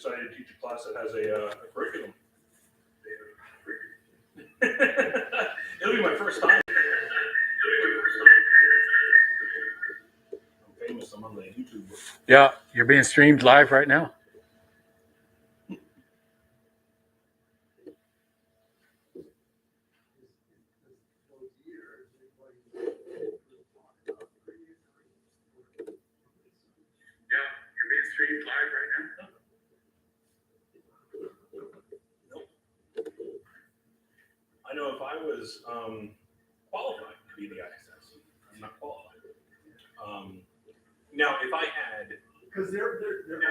excited to teach a class that has a curriculum. It'll be my first time. I'm famous among the YouTube. Yeah, you're being streamed live right now. Streamed live right now? Nope. I know if I was qualified to be the ISS, I'm not qualified. Now, if I had, because there are different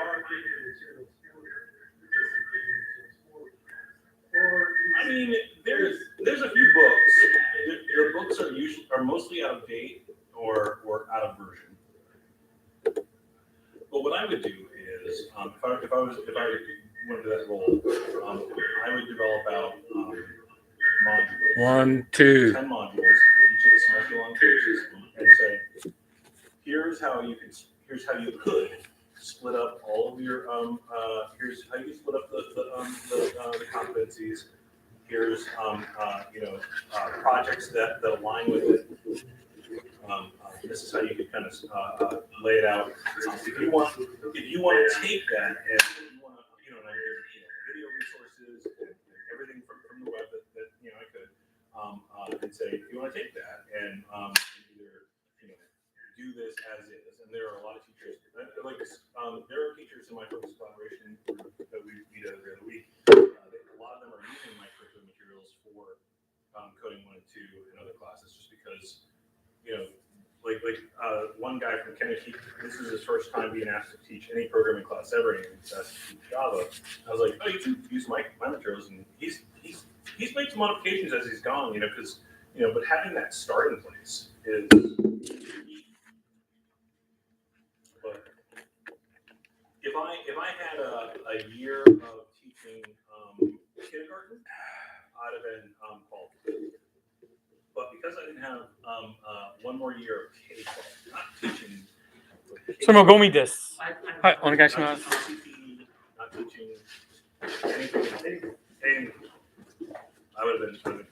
or I mean, there's a few books. The books are mostly out of date or out of version. But what I would do is, if I went into that role, I would develop out modules. 1, 2. 10 modules for each of the semester long courses, and say, here's how you could split up all of your here's how you split up the competencies. Here's projects that align with it. This is how you could kind of lay it out. If you want to take that and you want to, and I give video resources and everything from the web that I could, and say, if you want to take that and either do this as is, and there are a lot of teachers like this. There are teachers in my focus collaboration group that we meet every other week. A lot of them are using my curriculum materials for coding 1 and 2 and other classes, just because one guy from Kennedy, this is his first time being asked to teach any programming class ever, and he's asked to teach Java. I was like, oh, you can use my materials, and he's made some modifications as he's gone, because but having that start in place is. But if I had a year of teaching kindergarten, I'd have been qualified. But because I didn't have one more year of K-12, not teaching. そのゴミです。はい、お願いします。Not teaching anything. I would have been qualified.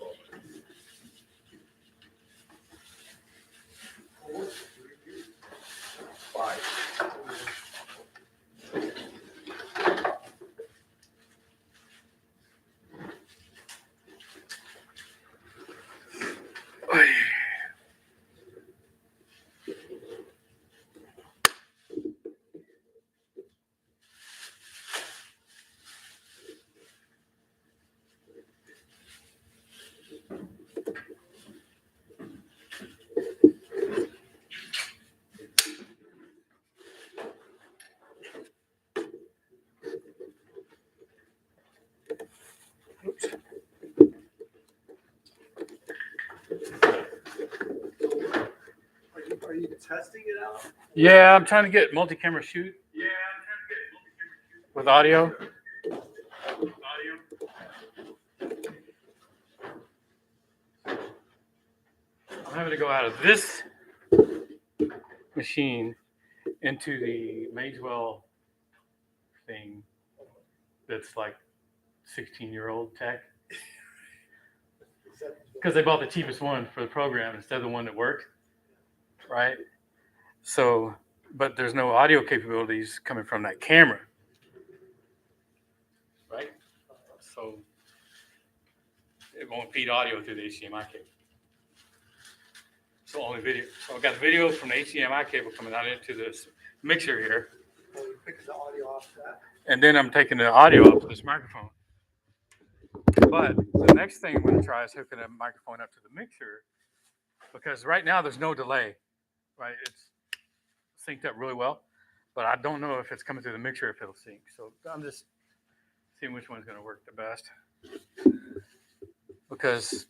Are you testing it out? Yeah, I'm trying to get multi-camera shoot. With audio. I'm having to go out of this machine into the Magewell thing that's like 16-year-old tech. Because they bought the cheapest one for the program instead of the one that worked. Right? So, but there's no audio capabilities coming from that camera. Right? So, it won't feed audio through the HDMI cable. So only video. So I've got the video from the HDMI cable coming out into this mixer here. Well, you pick the audio off that. And then I'm taking the audio up to this microphone. But the next thing I'm going to try is hooking a microphone up to the mixer, because right now there's no delay. Right? It's synced up really well, but I don't know if it's coming through the mixer, if it'll sync. So I'm just seeing which one's going to work the best, because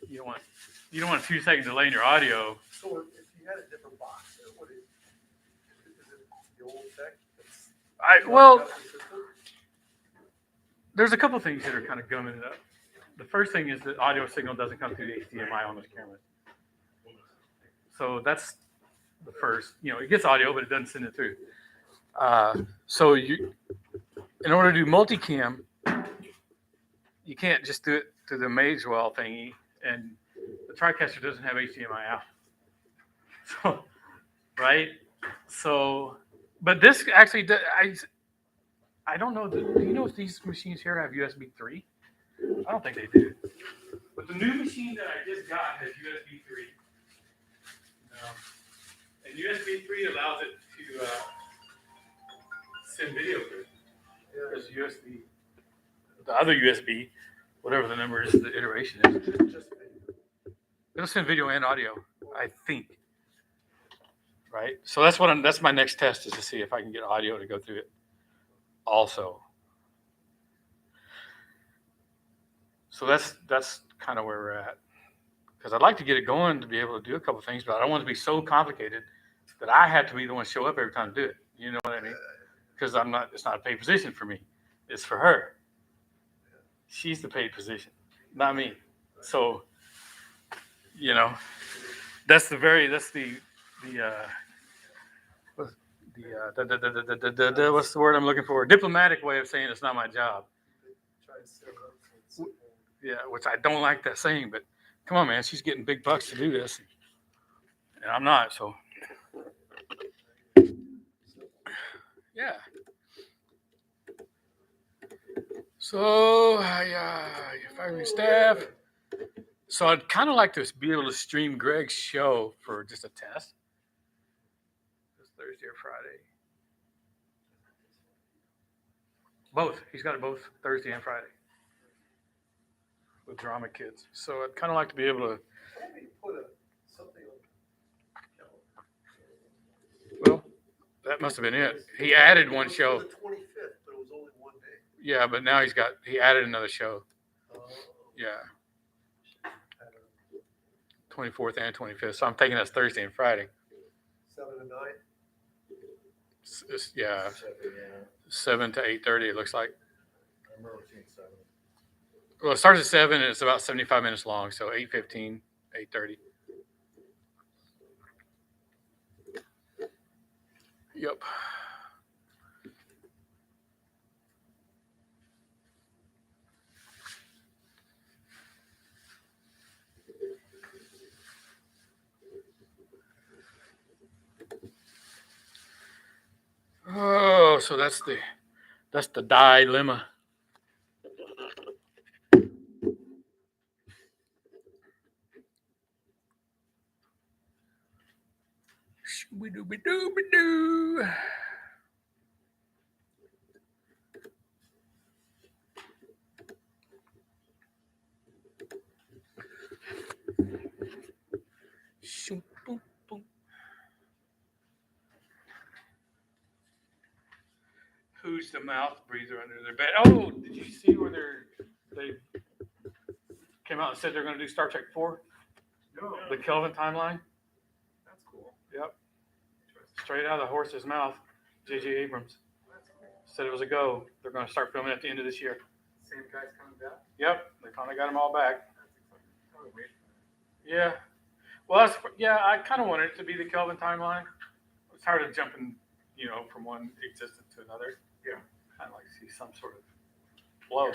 you don't want a 2-second delay in your audio. So if you had a different box, what is it the old tech? Well, there's a couple things that are kind of gumming it up. The first thing is the audio signal doesn't come through the HDMI on those cameras. So that's the first, it gets audio, but it doesn't send it through. in order to do multicam, you can't just do it to the Magewell thingy, and the TriCaster doesn't have HDMI out. So, right? So, but this actually, I don't know. Do you know if these machines here have USB 3? I don't think they do. But the new machine that I just got has USB 3. And USB 3 allows it to send video through. There's USB, the other USB, whatever the number is, the iteration is. Just video. It'll send video and audio, I think. Right? So that's my next test, is to see if I can get audio to go through it also. So that's kind of where we're at. Because I'd like to get it going to be able to do a couple of things, but I don't want it to be so complicated that I have to be the one to show up every time to do it. You know what I mean? Because it's not a paid position for me. It's for her. She's the paid position, not me. So, that's the what's the word I'm looking for? Diplomatic way of saying it's not my job. Try to set it up so it's simple. Yeah, which I don't like that saying, but come on, man, she's getting big bucks to do this, and I'm not. So, yeah. So, firing staff. So I'd kind of like to be able to stream Greg's show for just a test. This Thursday or Friday. Both. He's got it both Thursday and Friday with Drama Kids. So I'd kind of like to be able to. Maybe put something on. Well, that must have been it. He added one show. The 25th, but it was only one day. Yeah, but now he added another show. Yeah. 24th and 25th. So I'm taking us Thursday and Friday. 7 to 9. Yeah. 7 to 8:30. It looks like. I remember seeing 7. Well, it starts at 7 and it's about 75 minutes long. So 8:15, 8:30. Yep. Oh, so that's the dilemma. Shoo-be-doo-be-doo-be-doo. Shoo-boom-boom. Who's the mouth breather under their bed? Oh, did you see where they came out and said they're going to do Star Trek 4? No. The Kelvin timeline? That's cool. Yep. Straight out of the horse's mouth. J.J. Abrams That's cool. said it was a go. They're going to start filming at the end of this year. Same guy's coming back? Yep. They finally got them all back. That's exciting. I would wait for that. Yeah. Well, I kind of wanted it to be the Kelvin timeline. It's hard of jumping, from one existence to another. Yeah. Kind of like see some sort of flow.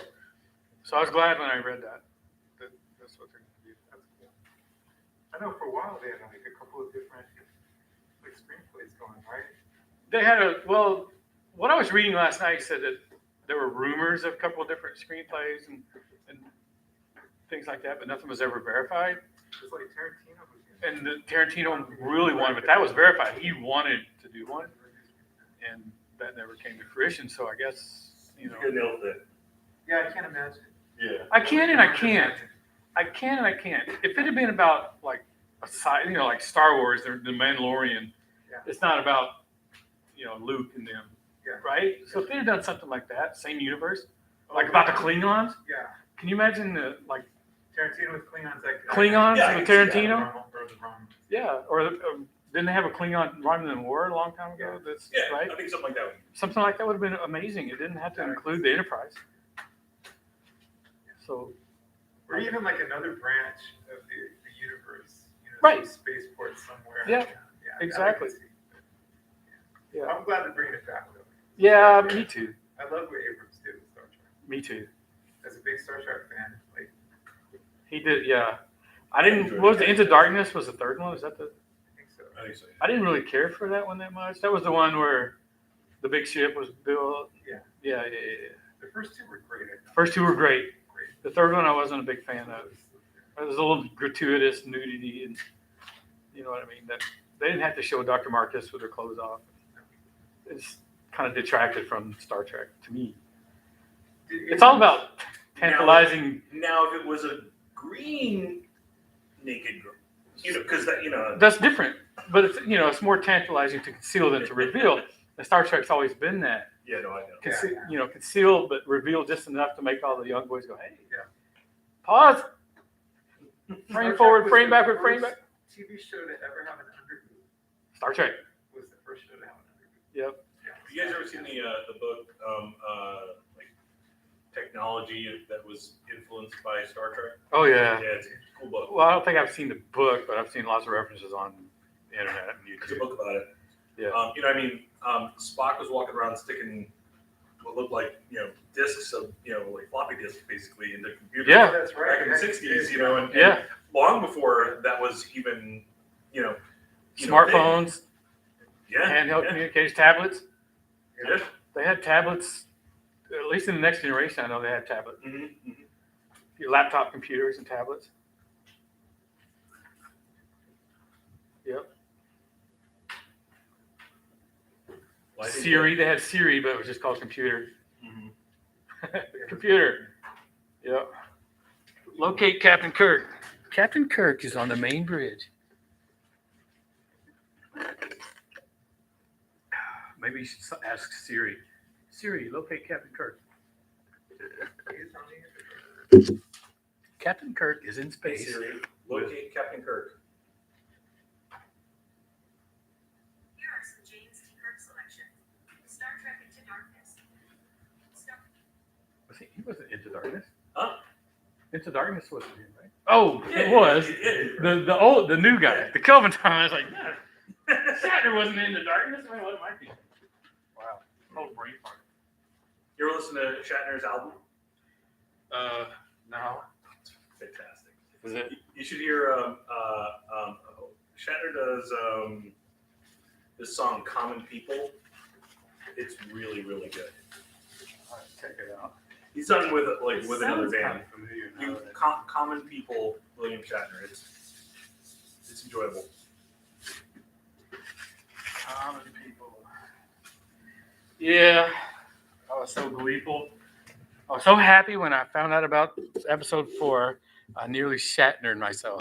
So I was glad when I read that. That's what they're going to do. That's cool. I know for a while they had like a couple of different screenplays going, right? They had what I was reading last night said that there were rumors of a couple of different screenplays and things like that, but nothing was ever verified. It's like Tarantino was And Tarantino really wanted, but that was verified. He wanted to do one, and that never came to fruition. So I guess, You nailed it. Yeah, I can't imagine. Yeah. I can and I can't. I can and I can't. If it had been about like a side, like Star Wars or The Mandalorian, Yeah. it's not about, Luke and them, Yeah. right? So if they had done something like that, same universe, like about the Klingons, Yeah. can you imagine Tarantino with Klingons. Klingons Yeah, I with can see that. Tarantino? Yeah, or didn't they have a Klingon Romulan War a long time ago? That's Yeah, right. I think something like that. Something like that would have been amazing. It didn't have to include the Enterprise. So, Or even like another branch of the universe. Right. Some spaceport somewhere. Yeah, I exactly. can see. yeah, I'm glad they're bringing it back though. yeah, me too. I love what Abrams did with Star Trek. Me too. As a big Star Trek fan, like He did, yeah. I didn't. What was the Into Darkness? Was the third one? Is that the? I think so. I think so. I didn't really care for that one that much. That was the one where the big ship was built. Yeah. Yeah. The first two were great. I thought. First two were great. Great. The third one I wasn't a big fan of. It was a little gratuitous nudity, and you know what I mean. That they didn't have to show Dr. Marcus with her clothes off. It's kind of detracted from Star Trek to me. It's all about tantalizing. Now, if it was a green naked girl, because that, That's different, but it's it's more tantalizing to conceal than to reveal. And Star Trek's always been that. yeah, no, I know. Conceal but reveal just enough to make all the young boys go, "Hey, Yeah. pause, frame Star Trek forward, was frame the backward, frame first back." TV show to ever have an underboob. Star Trek. Was the first show to have an underboob. Yep. Yeah. Have you guys ever seen the book like technology that was influenced by Star Trek? Oh yeah. Yeah, it's a cool book. Well, I don't think I've seen the book, but I've seen lots of references on the internet and There's a YouTube. book about it. Yeah. Spock was walking around sticking what looked like discs of like floppy disks basically into computers. Yeah. That's right. Back in the '60s, and Yeah. long before that was even Smartphones, yeah, handheld yeah. communications, tablets. Yeah. They had tablets. At least in the next generation, I know they had tablets. Mm-hmm. Your laptop computers and tablets. Yep. Well, I think Siri, they had Siri, but it was just called computer. Mhm. Computer. Yep. Locate Captain Kirk. Captain Kirk is on the main bridge. Maybe you should ask Siri. Siri, locate Captain Kirk. He's on the Captain Kirk is in Hey space. Siri, locate Captain Kirk. Here are some James T. Kirk selections. Star Trek Into Darkness. He wasn't Into Darkness. Huh? Into Darkness wasn't him, right? Oh, Yeah, it was. yeah. The new guy, the Kelvin time. I was like, yeah, Shatner wasn't Into Darkness. I mean, what am I thinking? Wow, total brain fart. You ever listen to Shatner's album? No. Fantastic. Is it? You should hear. Shatner does this song "Common People." It's really, really good. All right, check it out. He's done with another Sounds band. kinda familiar now You, that- Common People, William Shatner. It's enjoyable. Common people. Yeah, I was so gleeful. I was so happy when I found out about episode 4. I nearly Shatnered myself.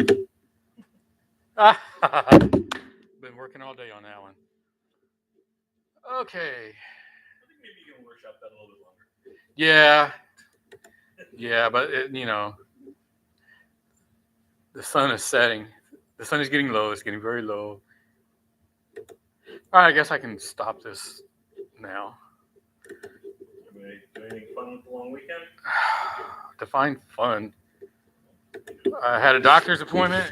Been working all day on that one. Okay. I think maybe you can workshop that a little bit longer. Yeah, but the sun is setting. The sun is getting low. It's getting very low. All right, I guess I can stop this now. Anybody do anything fun with the long weekend? Define fun. I had a doctor's appointment.